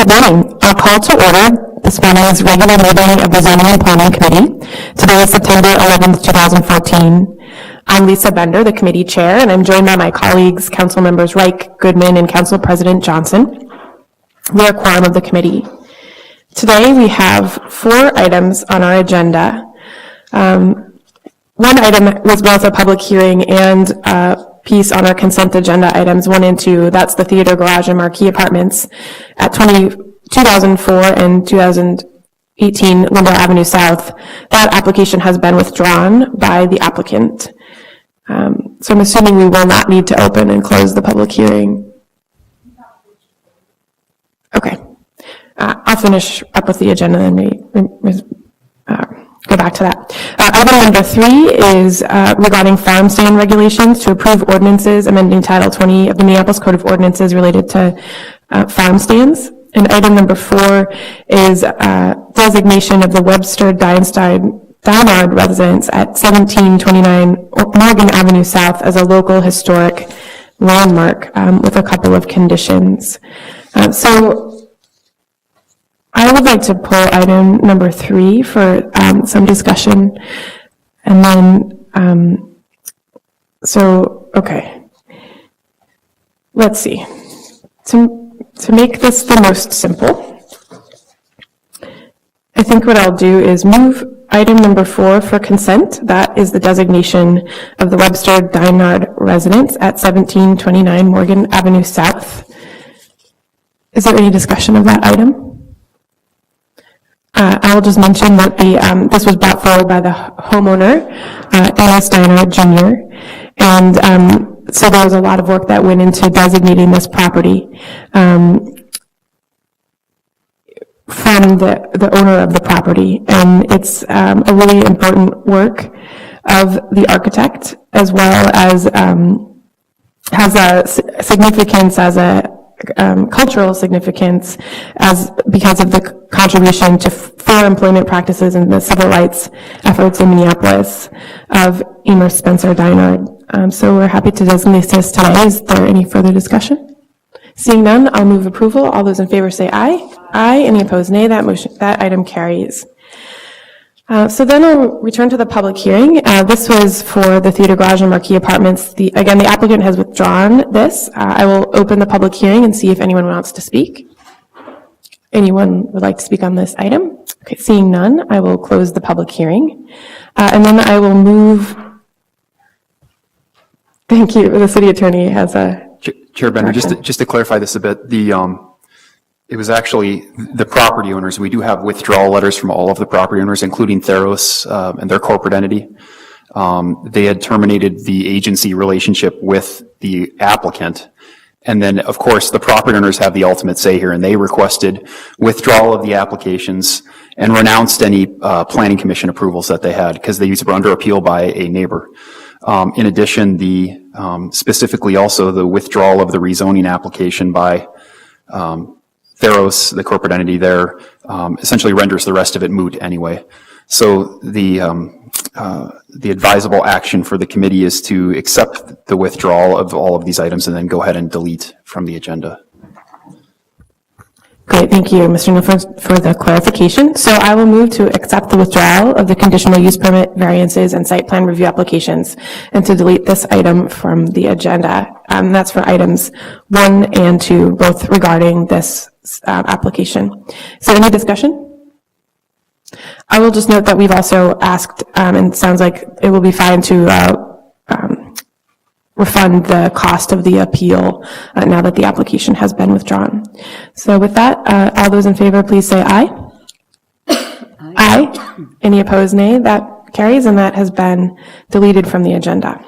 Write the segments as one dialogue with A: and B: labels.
A: Good morning. I'll call to order this morning's regular meeting of the Zoning and Planning Committee. Today is September 11th, 2014. I'm Lisa Bender, the committee chair, and I'm joined by my colleagues, Council Members Reich, Goodman, and Council President Johnson. We are a quorum of the committee. Today we have 4 items on our agenda. One item was both a public hearing and a piece on our consent agenda items 1 and 2. That's the Theater Garage and Marquee Apartments at 2004 and 2018 Lindell Avenue South. That application has been withdrawn by the applicant. So I'm assuming we will not need to open and close the public hearing. Okay. I'll finish up with the agenda and go back to that. Item number 3 is regarding farm stand regulations to approve ordinances amending Title 20 of the Minneapolis Code of Ordinances related to farm stands. And item number 4 is designation of the Webster Dinard residence at 1729 Morgan Avenue South as a local historic landmark with a couple of conditions. So I would like to pull item number 3 for some discussion. And then, okay. Let's see. To make this the most simple, I think what I'll do is move item number 4 for consent. That is the designation of the Webster Dinard residence at 1729 Morgan Avenue South. Is there any discussion of that item? I will just mention that this was brought forward by the homeowner, Dennis Dinard Jr., and so there was a lot of work that went into designating this property from the owner of the property, and it's a really important work of the architect, as well as has a significance as a cultural significance because of the contribution to fair employment practices and the civil rights efforts in Minneapolis of Emer Spencer Dinard. So we're happy to designate this today. Is there any further discussion? Seeing none, I'll move approval. All those in favor say aye. Aye. Any opposed, nay. That item carries. So then I'll return to the public hearing. This was for the Theater Garage and Marquee Apartments. Again, the applicant has withdrawn this. I will open the public hearing and see if anyone wants to speak. Anyone would like to speak on this item? Okay, seeing none, I will close the public hearing. And then I will move. Thank you. The city attorney has a
B: Chair Bender, just to clarify this a bit, it was actually the property owners. We do have withdrawal letters from all of the property owners, including Theros and their corporate entity. They had terminated the agency relationship with the applicant. And then, of course, the property owners have the ultimate say here, and they requested withdrawal of the applications and renounced any planning commission approvals that they had because they were under appeal by a neighbor. In addition, specifically also the withdrawal of the rezoning application by Theros, the corporate entity there, essentially renders the rest of it moot anyway. So the advisable action for the committee is to accept the withdrawal of all of these items and then go ahead and delete from the agenda.
A: Great, thank you, Mr. Nill, for the clarification. So I will move to accept the withdrawal of the conditional use permit variances and site plan review applications and to delete this item from the agenda. That's for items 1 and 2, both regarding this application. Is there any discussion? I will just note that we've also asked, and it sounds like it will be fine to refund the cost of the appeal now that the application has been withdrawn. So with that, all those in favor, please say aye. Aye. Any opposed, nay. That carries, and that has been deleted from the agenda.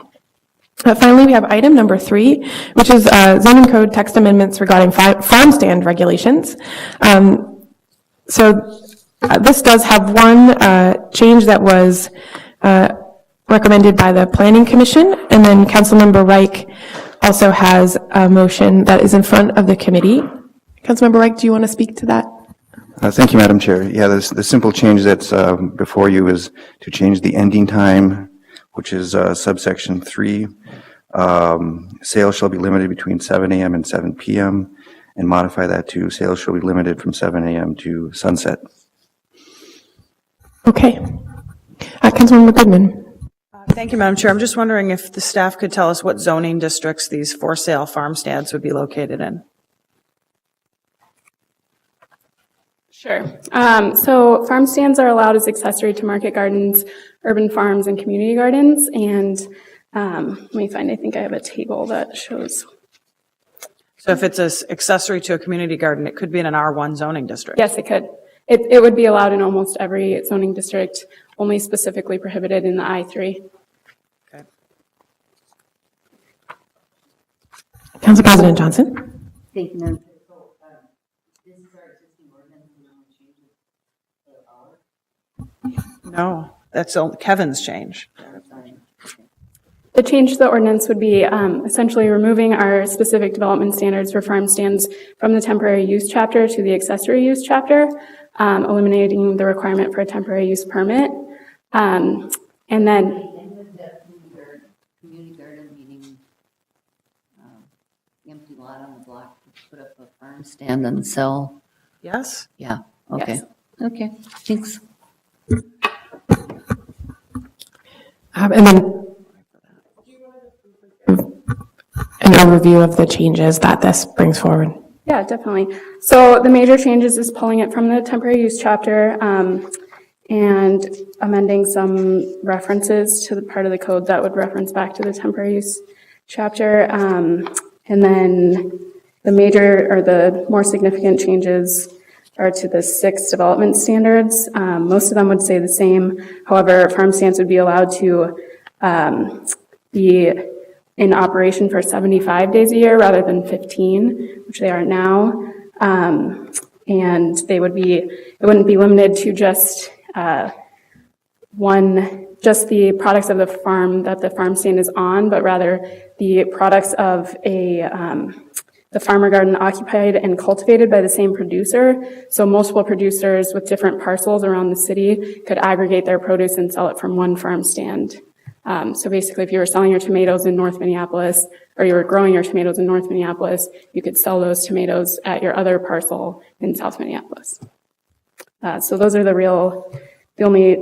A: Finally, we have item number 3, which is zoning code text amendments regarding farm stand regulations. This does have one change that was recommended by the Planning Commission, and then Councilmember Reich also has a motion that is in front of the committee. Councilmember Reich, do you want to speak to that?
C: Thank you, Madam Chair. Yeah, the simple change that's before you is to change the ending time, which is subsection 3. Sales shall be limited between 7 a.m. and 7 p.m. and modify that to sales shall be limited from 7 a.m. to sunset.
A: Okay. Councilmember Goodman.
D: Thank you, Madam Chair. I'm just wondering if the staff could tell us what zoning districts these for sale farm stands would be located in.
E: Sure. So farm stands are allowed as accessory to market gardens, urban farms, and community gardens. And let me find, I think I have a table that shows.
D: So if it's an accessory to a community garden, it could be in an R1 zoning district.
E: Yes, it could. It would be allowed in almost every zoning district, only specifically prohibited in the I3.
D: Okay.
A: Council President Johnson.
F: Thank you, Madam Chair. So, this is our existing ordinance, and we only change it to our.
D: No, that's Kevin's change.
E: The change to the ordinance would be essentially removing our specific development standards for farm stands from the temporary use chapter to the accessory use chapter, eliminating the requirement for a temporary use permit. And then
F: Community garden, meaning empty lot on the block, put up a farm stand and sell.
D: Yes?
F: Yeah, okay.
E: Yes.
F: Okay, thanks.
A: And then an overview of the changes that this brings forward.
E: yeah, definitely. So the major changes is pulling it from the temporary use chapter and amending some references to the part of the code that would reference back to the temporary use chapter. And then the major or the more significant changes are to the 6 development standards. Most of them would stay the same. However, farm stands would be allowed to be in operation for 75 days a year rather than 15, which they are now. And they would be, it wouldn't be limited to just just the products of the farm that the farm stand is on, but rather the products of the farmer garden occupied and cultivated by the same producer. So multiple producers with different parcels around the city could aggregate their produce and sell it from one farm stand. So basically, if you were selling your tomatoes in North Minneapolis, or you were growing your tomatoes in North Minneapolis, you could sell those tomatoes at your other parcel in South Minneapolis. So those are the only,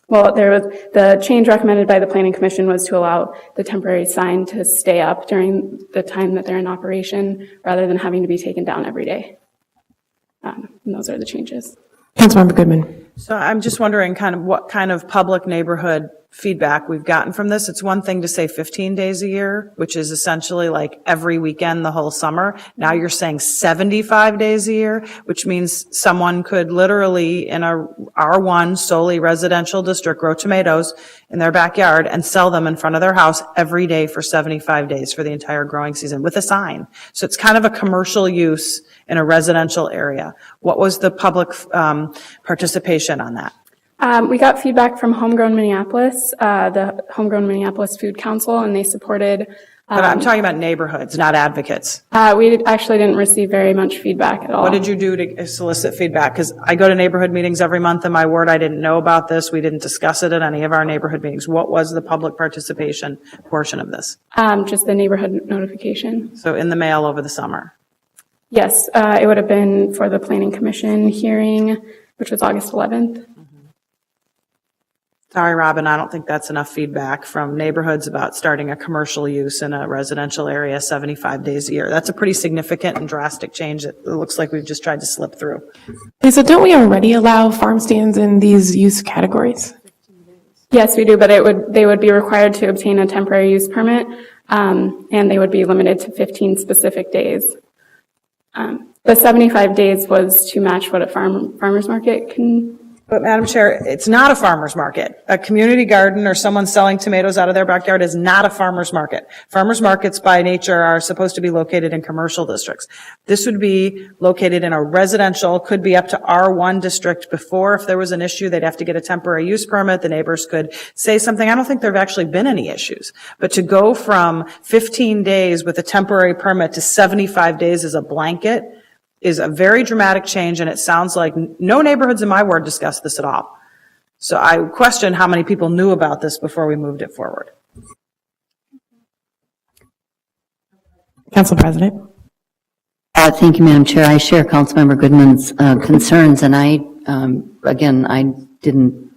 E: the change recommended by the Planning Commission was to allow the temporary sign to stay up during the time that they're in operation, rather than having to be taken down every day. And those are the changes.
A: Councilmember Goodman.
D: So I'm just wondering kind of what kind of public neighborhood feedback we've gotten from this. It's one thing to say 15 days a year, which is essentially like every weekend the whole summer. Now you're saying 75 days a year, which means someone could literally in a R1 solely residential district grow tomatoes in their backyard and sell them in front of their house every day for 75 days for the entire growing season with a sign. So it's kind of a commercial use in a residential area. What was the public participation on that?
E: We got feedback from Homegrown Minneapolis, the Homegrown Minneapolis Food Council, and they supported.
D: But I'm talking about neighborhoods, not advocates.
E: We actually didn't receive very much feedback at all.
D: What did you do to solicit feedback? Because I go to neighborhood meetings every month, and my word, I didn't know about this. We didn't discuss it at any of our neighborhood meetings. What was the public participation portion of this?
E: Just the neighborhood notification.
D: So in the mail over the summer.
E: Yes, it would have been for the Planning Commission hearing, which was August 11th.
D: Sorry, Robin, I don't think that's enough feedback from neighborhoods about starting a commercial use in a residential area 75 days a year. That's a pretty significant and drastic change that it looks like we've just tried to slip through.
A: So don't we already allow farm stands in these use categories?
E: Yes, we do, but they would be required to obtain a temporary use permit, and they would be limited to 15 specific days. The 75 days was to match what a farmer's market can.
D: But Madam Chair, it's not a farmer's market. A community garden or someone selling tomatoes out of their backyard is not a farmer's market. Farmer's markets by nature are supposed to be located in commercial districts. This would be located in a residential, could be up to R1 district. Before, if there was an issue, they'd have to get a temporary use permit. The neighbors could say something. I don't think there have actually been any issues. But to go from 15 days with a temporary permit to 75 days as a blanket is a very dramatic change, and it sounds like no neighborhoods in my ward discussed this at all. So I question how many people knew about this before we moved it forward.
A: Council President.
F: Thank you, Madam Chair. I share Councilmember Goodman's concerns, and again, I didn't,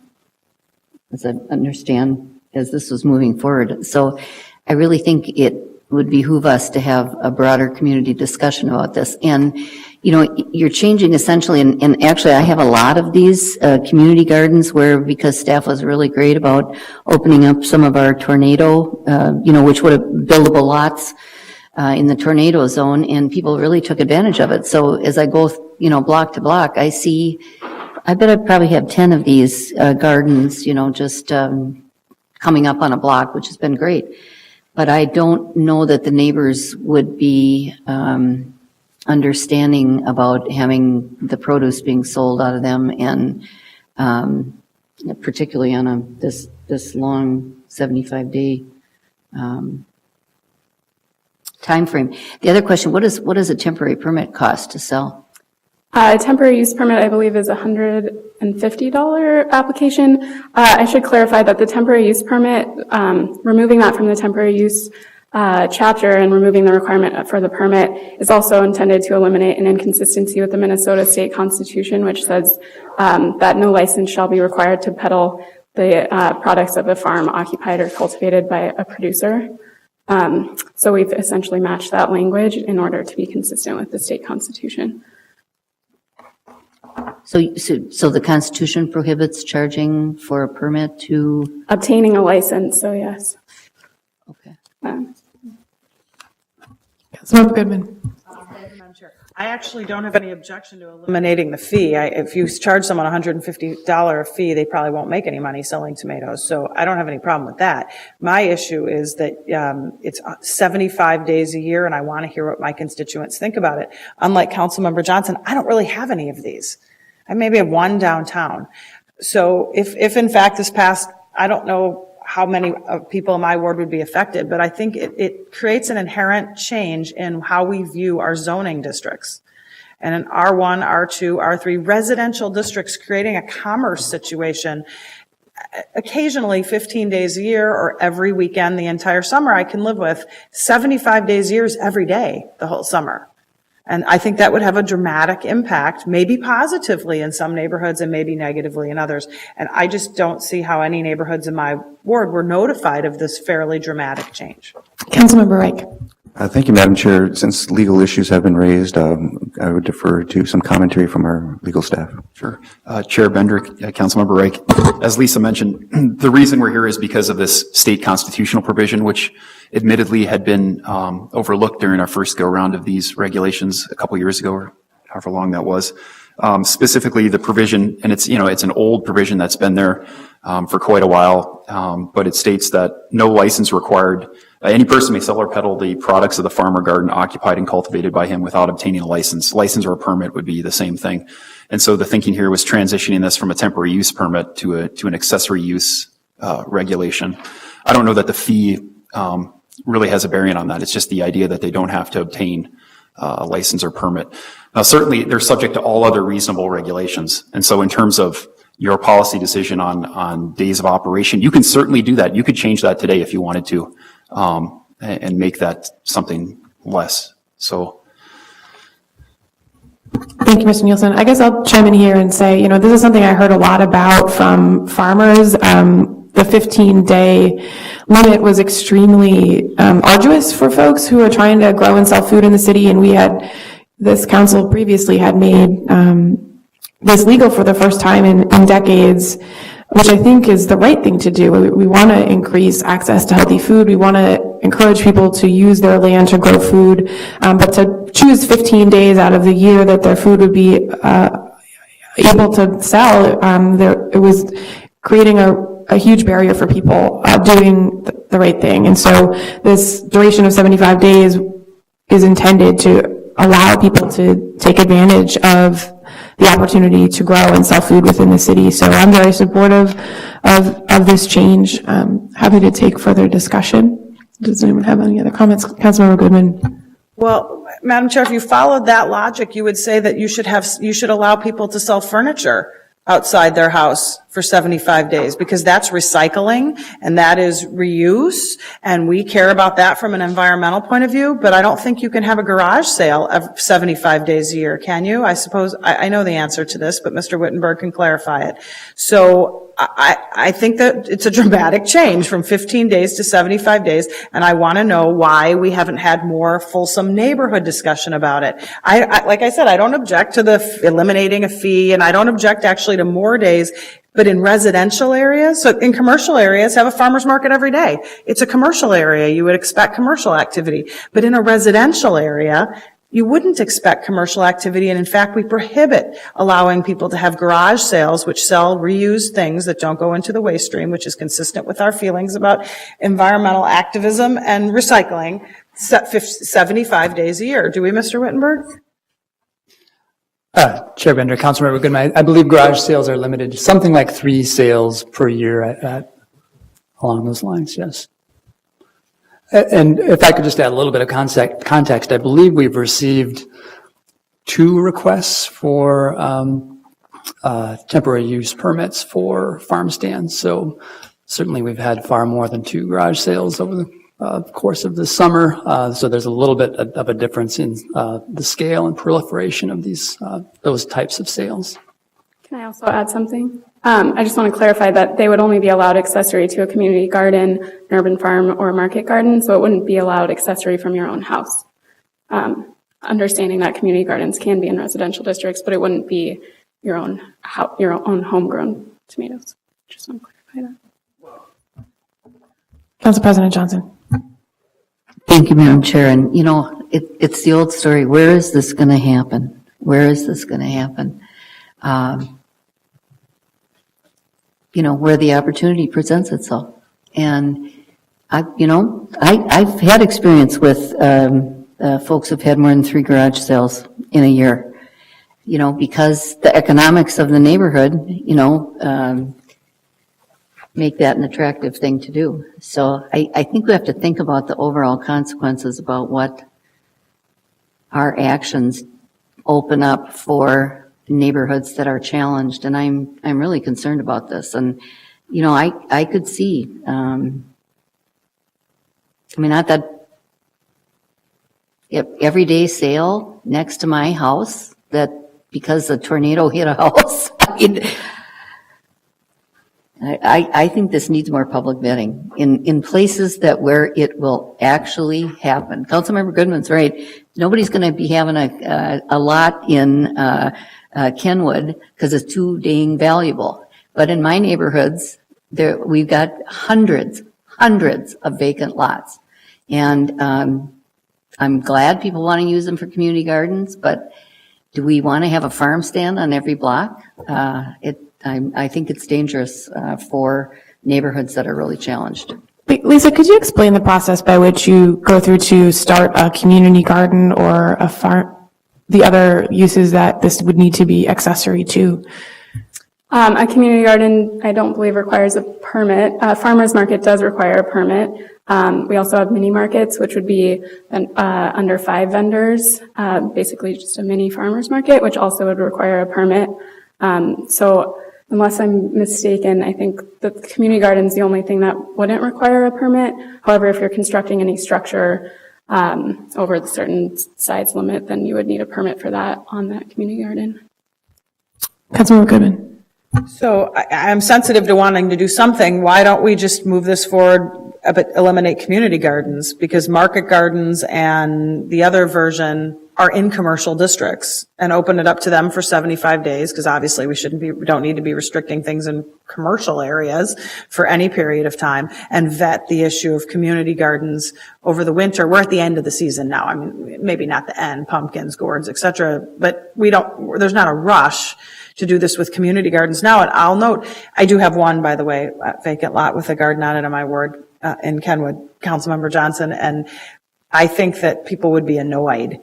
F: as I understand, as this was moving forward. So I really think it would behoove us to have a broader community discussion about this. And, you know, you're changing essentially, and actually I have a lot of these community gardens where, because staff was really great about opening up some of our tornado, you know, which would have buildable lots in the tornado zone, and people really took advantage of it. So as I go, you know, block to block, I bet I probably have 10 of these gardens, you know, just coming up on a block, which has been great. But I don't know that the neighbors would be understanding about having the produce being sold out of them, and particularly on this long 75-day time frame. The other question: what does a temporary permit cost to sell?
E: A temporary use permit, I believe, is a $150 application. I should clarify that the temporary use permit, removing that from the temporary use chapter and removing the requirement for the permit, is also intended to eliminate an inconsistency with the Minnesota State Constitution, which says that no license shall be required to peddle the products of a farm occupied or cultivated by a producer. So we've essentially matched that language in order to be consistent with the state constitution.
F: So the Constitution prohibits charging for a permit to?
E: Obtaining a license, so yes.
F: Okay.
A: Councilmember Goodman.
D: I actually don't have any objection to eliminating the fee. If you charge someone a $150 fee, they probably won't make any money selling tomatoes, so I don't have any problem with that. My issue is that it's 75 days a year, and I want to hear what my constituents think about it. Unlike Councilmember Johnson, I don't really have any of these. I maybe have one downtown. So if in fact this passed, I don't know how many people in my ward would be affected, but I think it creates an inherent change in how we view our zoning districts. And in R1, R2, R3 residential districts, creating a commerce situation, occasionally 15 days a year or every weekend the entire summer I can live with. 75 days a year is every day the whole summer. And I think that would have a dramatic impact, maybe positively in some neighborhoods and maybe negatively in others. And I just don't see how any neighborhoods in my ward were notified of this fairly dramatic change.
A: Councilmember Reich.
C: Thank you, Madam Chair. Since legal issues have been raised, I would defer to some commentary from our legal staff.
B: Sure. Chair Bendrick, Councilmember Reich, as Lisa mentioned, the reason we're here is because of this state constitutional provision, which admittedly had been overlooked during our first go-around of these regulations a couple years ago, or however long that was. Specifically, the provision, and it's an old provision that's been there for quite a while, but it states that no license required. Any person may sell or peddle the products of the farm or garden occupied and cultivated by him without obtaining a license. License or a permit would be the same thing. And so the thinking here was transitioning this from a temporary use permit to an accessory use regulation. I don't know that the fee really has a bearing on that. It's just the idea that they don't have to obtain a license or permit. Now, certainly they're subject to all other reasonable regulations. And so in terms of your policy decision on days of operation, you can certainly do that. You could change that today if you wanted to, and make that something less. So.
A: Thank you, Mr. Nielsen. I guess I'll chime in here and say, this is something I heard a lot about from farmers. The 15-day limit was extremely arduous for folks who are trying to grow and sell food in the city, and this council previously had made this legal for the first time in decades, which I think is the right thing to do. We want to increase access to healthy food. We want to encourage people to use their land to grow food, but to choose 15 days out of the year that their food would be able to sell, it was creating a huge barrier for people doing the right thing. And so this duration of 75 days is intended to allow people to take advantage of the opportunity to grow and sell food within the city. So I'm very supportive of this change. Happy to take further discussion. Does anyone have any other comments? Councilmember Goodman.
D: Well, Madam Chair, if you followed that logic, you would say that you should allow people to sell furniture outside their house for 75 days, because that's recycling and that is reuse, and we care about that from an environmental point of view, but I don't think you can have a garage sale of 75 days a year, can you? I suppose, I know the answer to this, but Mr. Wittenberg can clarify it. So I think that it's a dramatic change from 15 days to 75 days, and I want to know why we haven't had more fulsome neighborhood discussion about it. Like I said, I don't object to the eliminating a fee, and I don't object actually to more days, but in residential areas, so in commercial areas, have a farmer's market every day. It's a commercial area, you would expect commercial activity, but in a residential area, you wouldn't expect commercial activity, and in fact, we prohibit allowing people to have garage sales which sell reused things that don't go into the waste stream, which is consistent with our feelings about environmental activism and recycling, 75 days a year. Do we, Mr. Wittenberg?
G: Chair Bender, Councilmember Goodman, I believe garage sales are limited to something like 3 sales per year along those lines, yes. And if I could just add a little bit of context, I believe we've received 2 requests for temporary use permits for farm stands. So certainly we've had far more than 2 garage sales over the course of the summer. So there's a little bit of a difference in the scale and proliferation of those types of sales.
E: Can I also add something? I just want to clarify that they would only be allowed accessory to a community garden, an urban farm, or a market garden, so it wouldn't be allowed accessory from your own house. Understanding that community gardens can be in residential districts, but it wouldn't be your own homegrown tomatoes. Just want to clarify that.
A: Council President Johnson.
F: Thank you, Madam Chair. And, it's the old story. Where is this going to happen? Where is this going to happen? Where the opportunity presents itself. And I've had experience with folks who've had more than 3 garage sales in a year, because the economics of the neighborhood, make that an attractive thing to do. So I think we have to think about the overall consequences about what our actions open up for neighborhoods that are challenged, and I'm really concerned about this. And I could see, not that everyday sale next to my house that because a tornado hit a house. I think this needs more public vetting in places where it will actually happen. Councilmember Goodman's right. Nobody's going to be having a lot in Kenwood because it's too dang valuable. But in my neighborhoods, we've got hundreds of vacant lots. And I'm glad people want to use them for community gardens, but do we want to have a farm stand on every block? I think it's dangerous for neighborhoods that are really challenged.
A: Wait, Lisa, could you explain the process by which you go through to start a community garden or a farm, the other uses that this would need to be accessory to?
E: A community garden, I don't believe requires a permit. A farmer's market does require a permit. We also have mini markets, which would be under 5 vendors, basically just a mini farmer's market, which also would require a permit. So unless I'm mistaken, I think the community garden is the only thing that wouldn't require a permit. However, if you're constructing any structure over the certain size limit, then you would need a permit for that on that community garden.
A: Councilmember Goodman.
D: So I'm sensitive to wanting to do something. Why don't we just move this forward, but eliminate community gardens? Because market gardens and the other version are in commercial districts, and open it up to them for 75 days, because obviously we don't need to be restricting things in commercial areas for any period of time, and vet the issue of community gardens over the winter. We're at the end of the season now. I mean, maybe not the end, pumpkins, gourds, et cetera, but there's not a rush to do this with community gardens now. And I'll note, I do have one, by the way, vacant lot with a garden on it in my ward in Kenwood, Councilmember Johnson, and I think that people would be annoyed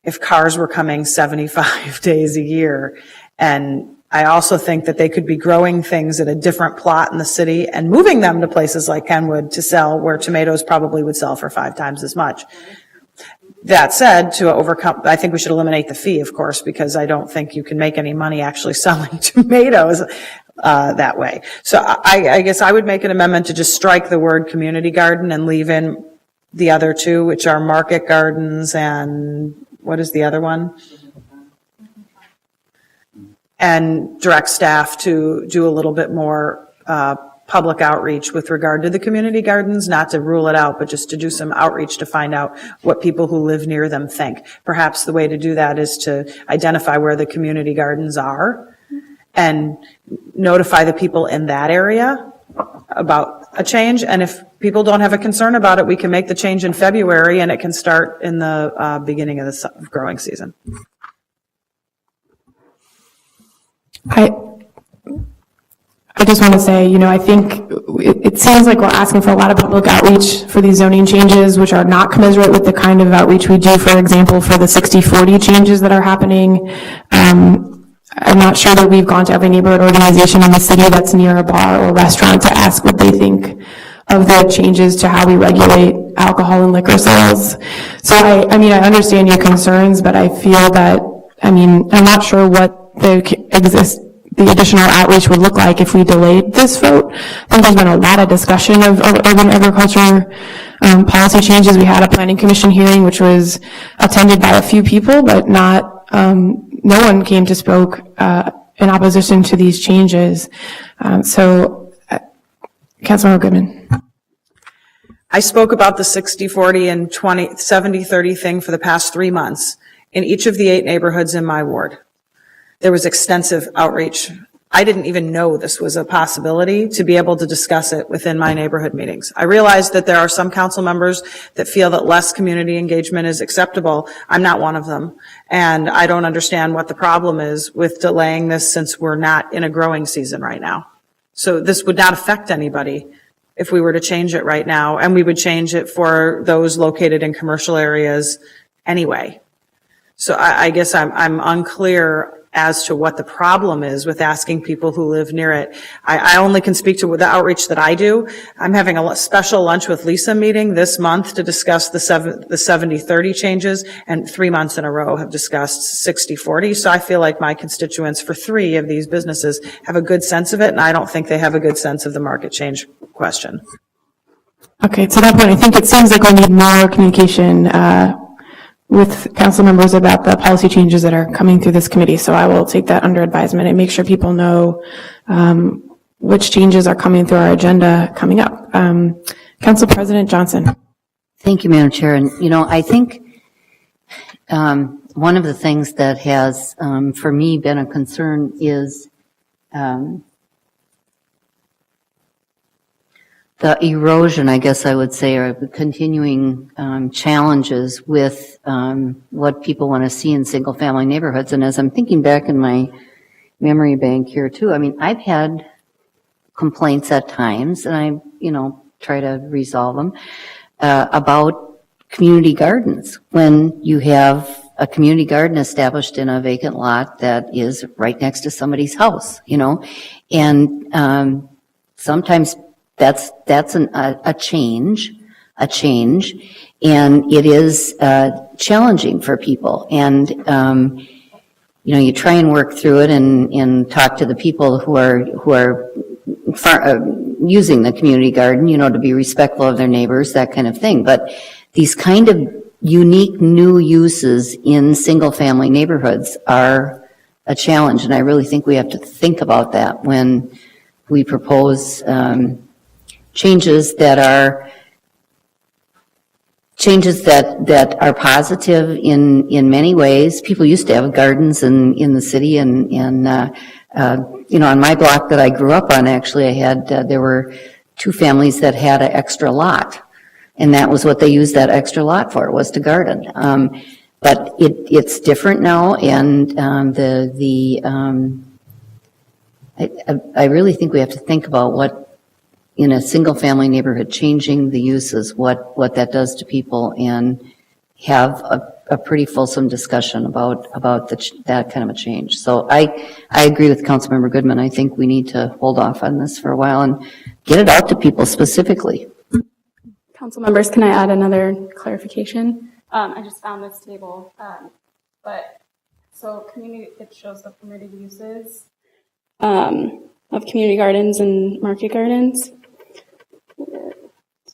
D: if cars were coming 75 days a year. And I also think that they could be growing things at a different plot in the city and moving them to places like Kenwood to sell, where tomatoes probably would sell for 5 times as much. That said, to overcome, I think we should eliminate the fee, of course, because I don't think you can make any money actually selling tomatoes. that way. So I guess I would make an amendment to just strike the word community garden and leave in the other two, which are market gardens and what is the other one? And direct staff to do a little bit more public outreach with regard to the community gardens, not to rule it out, but just to do some outreach to find out what people who live near them think. Perhaps the way to do that is to identify where the community gardens are and notify the people in that area about a change. And if people don't have a concern about it, we can make the change in February and it can start in the beginning of the growing season.
A: I just want to say, I think it seems like we're asking for a lot of public outreach for these zoning changes, which are not commensurate with the kind of outreach we do, for example, for the 60/40 changes that are happening. I'm not sure that we've gone to every neighborhood organization in the city that's near a bar or restaurant to ask what they think of the changes to how we regulate alcohol and liquor sales. So I understand your concerns, but I feel that, I'm not sure what the additional outreach would look like if we delayed this vote. I think there's been a lot of discussion of urban agriculture policy changes. We had a planning commission hearing, which was attended by a few people, but no one came to spoke in opposition to these changes. Councilmember Goodman.
D: I spoke about the 60/40 and 70/30 thing for the past 3 months in each of the 8 neighborhoods in my ward. There was extensive outreach. I didn't even know this was a possibility to be able to discuss it within my neighborhood meetings. I realize that there are some council members that feel that less community engagement is acceptable. I'm not one of them. And I don't understand what the problem is with delaying this since we're not in a growing season right now. So this would not affect anybody if we were to change it right now, and we would change it for those located in commercial areas anyway. So I guess I'm unclear as to what the problem is with asking people who live near it. I only can speak to the outreach that I do. I'm having a special lunch with Lisa meeting this month to discuss the 70/30 changes, and 3 months in a row have discussed 60/40. So I feel like my constituents for 3 of these businesses have a good sense of it, and I don't think they have a good sense of the market change question.
A: Okay, to that point, I think it seems like we need more communication with council members about the policy changes that are coming through this committee. So I will take that under advisement and make sure people know which changes are coming through our agenda coming up. Council President Johnson.
F: Thank you, Madam Chair. And, I think one of the things that has, for me, been a concern is the erosion, I guess I would say, or the continuing challenges with what people want to see in single-family neighborhoods. And as I'm thinking back in my memory bank here, too, I've had complaints at times, and I, try to resolve them, about community gardens. When you have a community garden established in a vacant lot that is right next to somebody's house, and sometimes that's a change, and it is challenging for people. And you try and work through it and talk to the people who are using the community garden, to be respectful of their neighbors, that kind of thing. But these kind of unique new uses in single-family neighborhoods are a challenge, and I really think we have to think about that when we propose changes that are positive in many ways. People used to have gardens in the city, and on my block that I grew up on, actually, I had there were 2 families that had an extra lot, and that was what they used that extra lot for, was to garden. But it's different now, and I really think we have to think about what, in a single-family neighborhood, changing the uses, what that does to people, and have a pretty fulsome discussion about that kind of a change. So I agree with Councilmember Goodman. I think we need to hold off on this for a while and get it out to people specifically.
E: Council members, can I add another clarification? I just found this table, it shows the permitted uses. of community gardens and market gardens.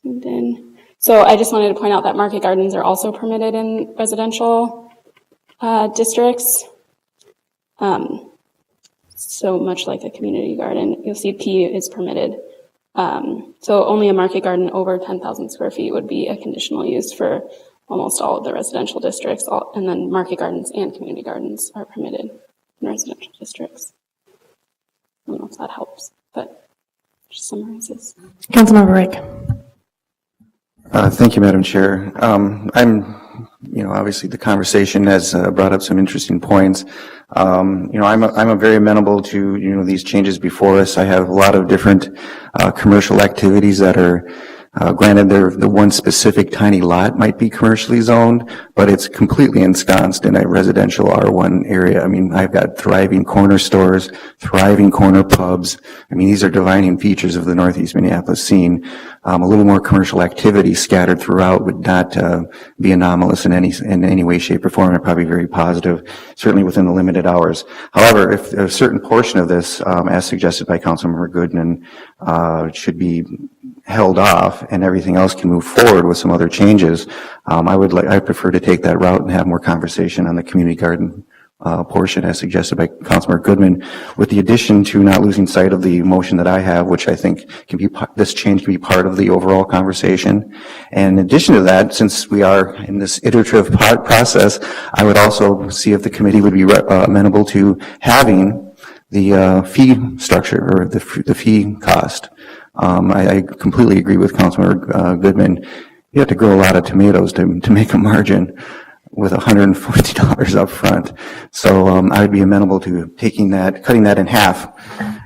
E: Zoomed in. So I just wanted to point out that market gardens are also permitted in residential districts. So much like a community garden, you'll see P is permitted. So only a market garden over 10,000 square feet would be a conditional use for almost all of the residential districts, and then market gardens and community gardens are permitted in residential districts. I don't know if that helps, but just summarizes.
A: Councilmember Reich.
C: Thank you, Madam Chair. Obviously the conversation has brought up some interesting points. I'm very amenable to, these changes before us. I have a lot of different commercial activities that are, granted, the one specific tiny lot might be commercially zoned, but it's completely ensconced in a residential R1 area. I mean, I've got thriving corner stores, thriving corner pubs. I mean, these are defining features of the Northeast Minneapolis scene. A little more commercial activity scattered throughout would not be anomalous in any way, shape, or form, and probably very positive, certainly within the limited hours. However, if a certain portion of this, as suggested by Councilmember Goodman, should be held off and everything else can move forward with some other changes, I prefer to take that route and have more conversation on the community garden portion as suggested by Councilmember Goodman, with the addition to not losing sight of the motion that I have, which I think this change can be part of the overall conversation. And in addition to that, since we are in this iterative process, I would also see if the committee would be amenable to having the fee structure or the fee cost. I completely agree with Councilmember Goodman. You have to grow a lot of tomatoes to make a margin with $140 up front. So I would be amenable to cutting that in half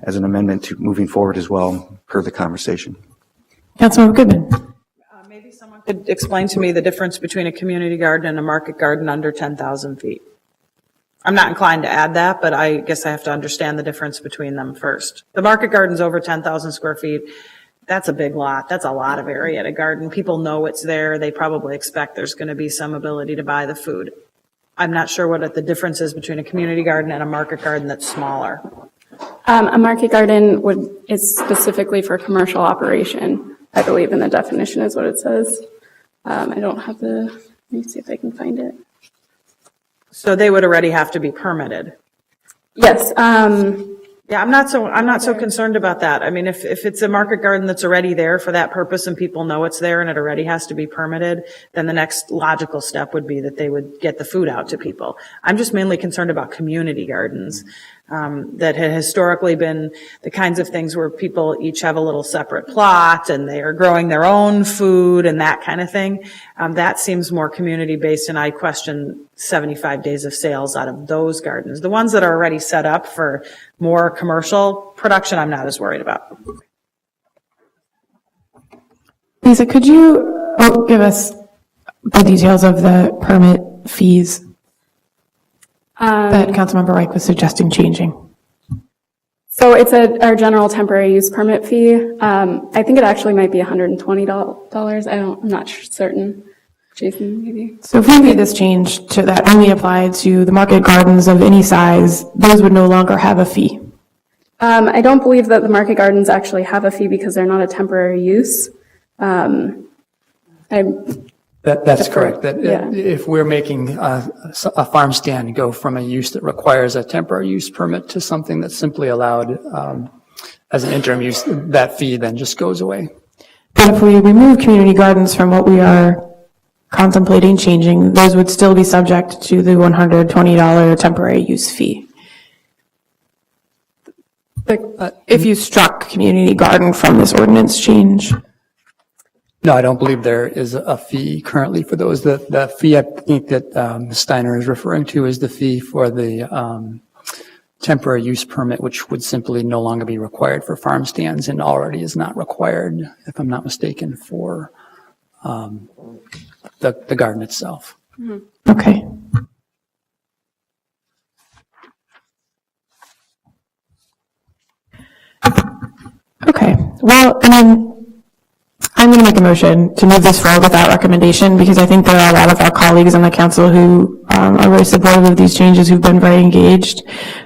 C: as an amendment to moving forward as well, per the conversation.
A: Councilmember Goodman.
D: Maybe someone could explain to me the difference between a community garden and a market garden under 10,000 feet. I'm not inclined to add that, but I guess I have to understand the difference between them first. The market garden's over 10,000 square feet. That's a big lot. That's a lot of area to garden. People know it's there. They probably expect there's going to be some ability to buy the food. I'm not sure what the difference is between a community garden and a market garden that's smaller.
E: A market garden is specifically for commercial operation, I believe, in the definition is what it says. I don't have let me see if I can find it.
D: So they would already have to be permitted.
E: Yes.
D: Yeah, I'm not so concerned about that. I mean, if it's a market garden that's already there for that purpose and people know it's there and it already has to be permitted, then the next logical step would be that they would get the food out to people. I'm just mainly concerned about community gardens, that had historically been the kinds of things where people each have a little separate plot and they are growing their own food and that kind of thing. That seems more community-based, and I question 75 days of sales out of those gardens. The ones that are already set up for more commercial production, I'm not as worried about.
A: Lisa, could you give us the details of the permit fees that Councilmember Reich was suggesting changing?
E: So it's our general temporary use permit fee. I think it actually might be $120. I'm not certain. Jason, maybe?
A: So if we made this change to that only apply to the market gardens of any size, those would no longer have a fee.
E: I don't believe that the market gardens actually have a fee because they're not a temporary use.
G: That's correct. That
E: Yeah.
G: if we're making a farm stand go from a use that requires a temporary use permit to something that's simply allowed as an interim use, that fee then just goes away.
A: But if we remove community gardens from what we are contemplating changing, those would still be subject to the $120 temporary use fee. If you struck community garden from this ordinance change.
G: No, I don't believe there is a fee currently for those. The fee I think that Ms. Steiner is referring to is the fee for the temporary use permit, which would simply no longer be required for farm stands and already is not required, if I'm not mistaken, for the garden itself.
E: Mm-hmm.
A: Okay. Okay, well, I mean, I'm going to make a motion to move this forward without recommendation, because I think there are a lot of our colleagues on the council who are very supportive of these changes, who've been very engaged.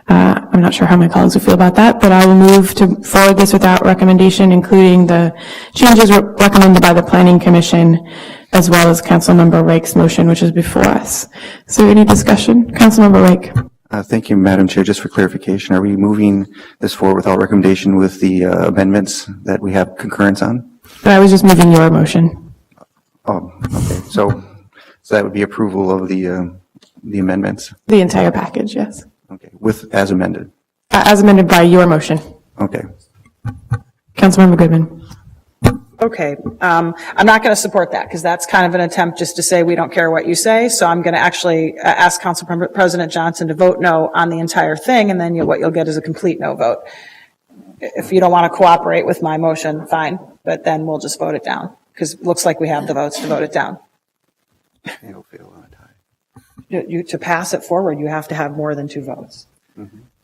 A: I'm not sure how my colleagues will feel about that, but I will move to forward this without recommendation, including the changes recommended by the Planning Commission, as well as Councilmember Rake's motion, which is before us. Is there any discussion? Councilmember Rake.
C: Thank you, Madam Chair. Just for clarification, are we moving this forward without recommendation with the amendments that we have concurrence on?
A: I was just moving your motion.
C: Oh, okay. So that would be approval of the amendments?
A: The entire package, yes.
C: Okay, as amended?
A: As amended by your motion.
C: Okay.
A: Councilmember Goodman.
D: Okay, I'm not going to support that, because that's kind of an attempt just to say we don't care what you say, so I'm going to actually ask Council President Johnson to vote no on the entire thing, and then what you'll get is a complete no vote. If you don't want to cooperate with my motion, fine, but then we'll just vote it down, because it looks like we have the votes to vote it down.
C: It'll fail on a tie.
D: To pass it forward, you have to have more than 2 votes.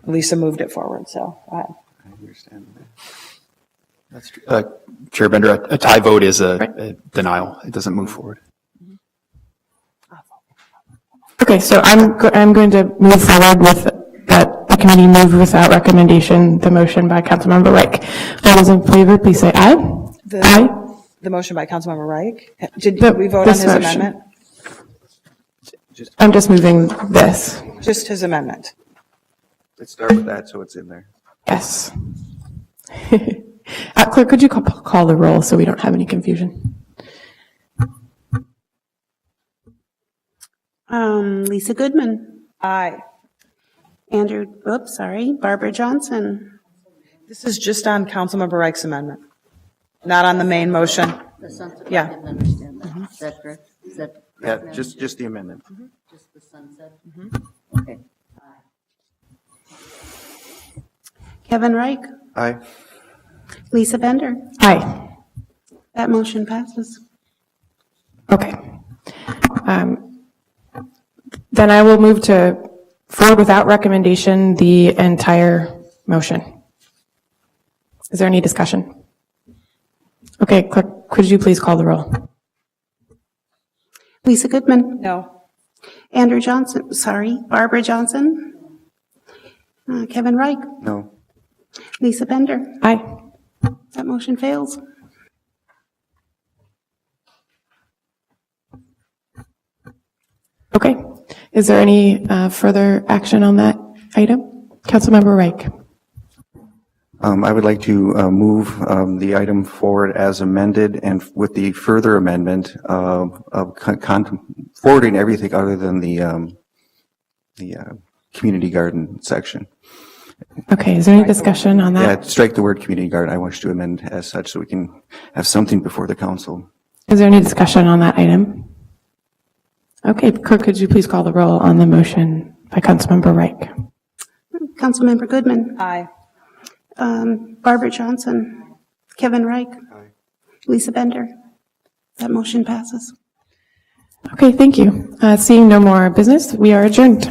D: Lisa moved it forward, so go ahead.
C: I understand that.
B: That's true. Chair Bender, a tie vote is a denial. It doesn't move forward.
A: Okay, so I'm going to move forward with that the committee move without recommendation, the motion by Councilmember Reich. All those in favor, please say aye. Aye.
D: The motion by Councilmember Reich. Did
A: The-
D: we vote on
A: this
D: his
A: motion.
D: amendment?
A: I'm just moving this.
D: Just his amendment.
C: Let's start with that so it's in there.
A: Yes. Clerk, could you call the roll so we don't have any confusion?
H: Lisa Goodman,
D: Aye.
H: Barbara Johnson,
D: This is just on Councilmember Reich's amendment, not on the main motion. Yeah.
F: I didn't understand that. Is that correct? Is that?
C: Yeah, just the amendment.
F: Just the sunset? Okay.
H: Kevin Reich,
C: Aye.
H: Lisa Bender.
A: Aye.
H: That motion passes.
A: Okay. Then I will move to forward without recommendation the entire motion. Is there any discussion? Okay, Clerk, could you please call the roll?
H: Lisa Goodman,
D: No.
H: Barbara Johnson, Kevin Reich,
C: No.
H: Lisa Bender.
A: Aye.
H: That motion fails.
A: Okay. Is there any further action on that item? Councilmember Reich.
C: I would like to move the item forward as amended and with the further amendment of forwarding everything other than the community garden section.
A: Okay, is there any discussion on
C: Yeah,
A: that?
C: strike the word community garden. I wish to amend as such so we can have something before the council.
A: Is there any discussion on that item? Okay, Clerk, could you please call the roll on the motion by Councilmember Reich?
H: Councilmember Goodman,
D: Aye.
H: Barbara Johnson, Kevin Reich, Lisa Bender. That motion passes.
A: Okay, thank you. Seeing no more business, we are adjourned.